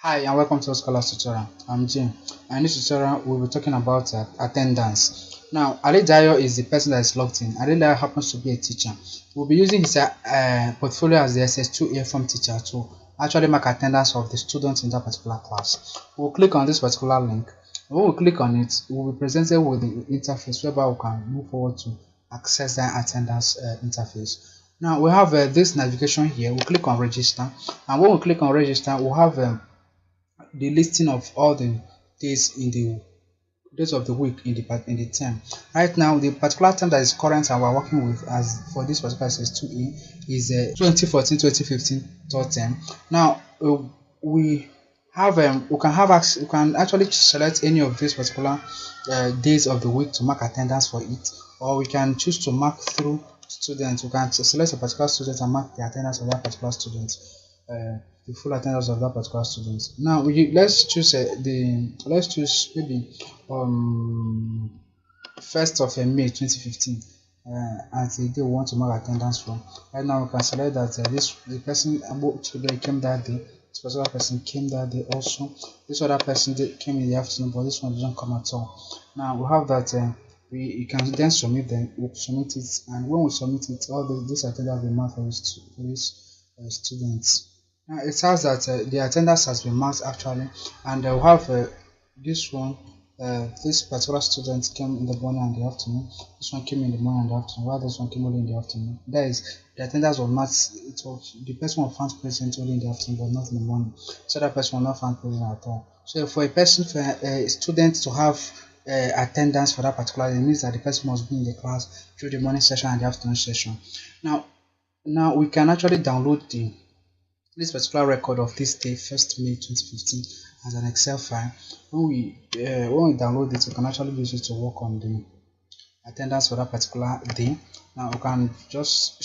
Hi and welcome to Scholars Tutorial. I'm Jim, and in this tutorial we'll be talking about attendance. Now, Oteejay is the person that is logged in. Oteejay happens to be a teacher. We'll be using his portfolio as the SS2A form teacher to actually mark attendance of the students in that particular class. We'll click on this particular link. When we click on it, we'll be presented with the interface whereby we can move forward to access that attendance interface. Now we have this navigation here. We'll click on register, and when we click on register, we'll have the listing of all the days of the week in the term. Right now, the particular term that is current and we're working with as for this particular SS2A is 2014-2015 third term. Now we have we can actually select any of these particular days of the week to mark attendance for it, or we can choose to mark through students. We can select a particular student and mark the attendance of that particular student, the full attendance of that particular student. Now let's choose maybe 1st of May 2015 as the day we want to mark attendance from. Right now we can select that the person about children came that day, this particular person came that day also, this other person came in the afternoon, but this one didn't come at all. Now we have that you can then submit them, we'll submit it, and when we submit it, all this attendance will be marked for these students. Now it tells that the attendance has been marked actually, and we have this one. This particular student came in the morning and the afternoon. This one came in the morning and the afternoon, while this one came only in the afternoon. That is, the attendance was not. It was the person was found present only in the afternoon, but not in the morning. So that person was not found present at all. So for a student to have attendance for that particular day, it means that the person must be in the class through the morning session and the afternoon session. Now we can actually download this particular record of this day, 1st May 2015, as an Excel file. When we download it, we can actually use it to work on the attendance for that particular day. Now we can just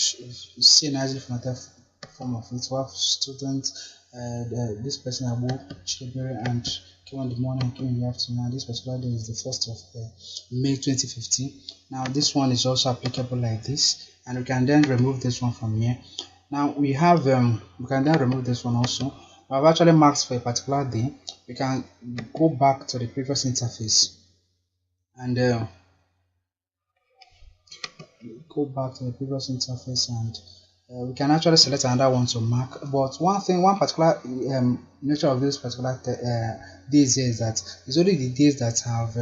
see nicely formatted form of it. We have students, this person Abu Chibere and came in the morning, came in the afternoon. And this particular day is the 1st of May 2015. Now this one is also applicable like this, and we can then remove this one from here. Now we have we can then remove this one also. We have actually marked for a particular day. We can go back to the previous interface and we can actually select another one to mark. But one particular nature of this particular days is that it's only the days that have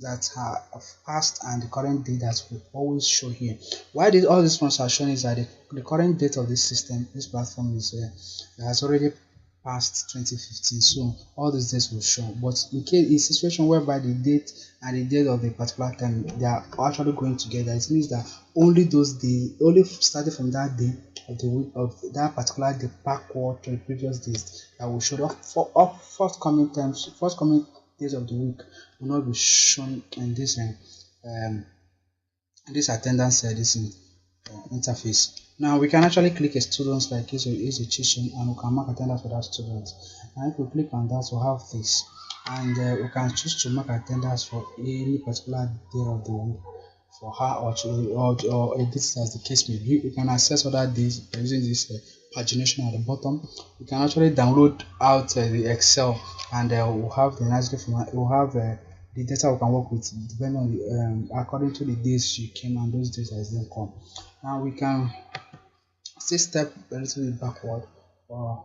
that have passed and the current date that will always show here. Why did all these ones are shown is that the current date of this system, this platform is has already past 2015, so all these dates will show. But in case in situation whereby the date and the date of the particular time they are actually going together, it means that only those days, only starting from that day of the week of that particular day backward to the previous days, that will show up for forthcoming days of the week will not be shown in this attendance interface. Now we can actually click a student like is a teaching, and we can mark attendance for that student. And if we click on that, we'll have this, and we can choose to mark attendance for any particular day of the week for her or a date as the case may be. We can access other days by using this pagination at the bottom. We can actually download out the Excel, and we'll have the nicely format. We'll have the data we can work with depending on the according to the days she came and those days as then come. Now we can still step a little bit backward, or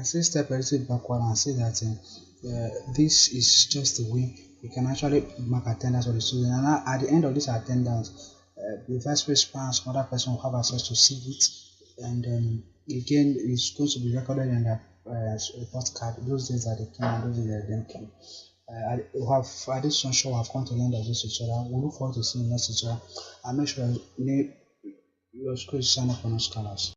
still step a little bit backward and say that this is just the way we can actually mark attendance for the student, and at the end of this attendance the vice principal and some other person will have access to see it, and again it's going to be recorded in that report card, those days that they came and those days that they didn't come. At this juncture, we have come to the end of this tutorial. We look forward to seeing you next tutorial, and make sure your school is signed up on our scholars.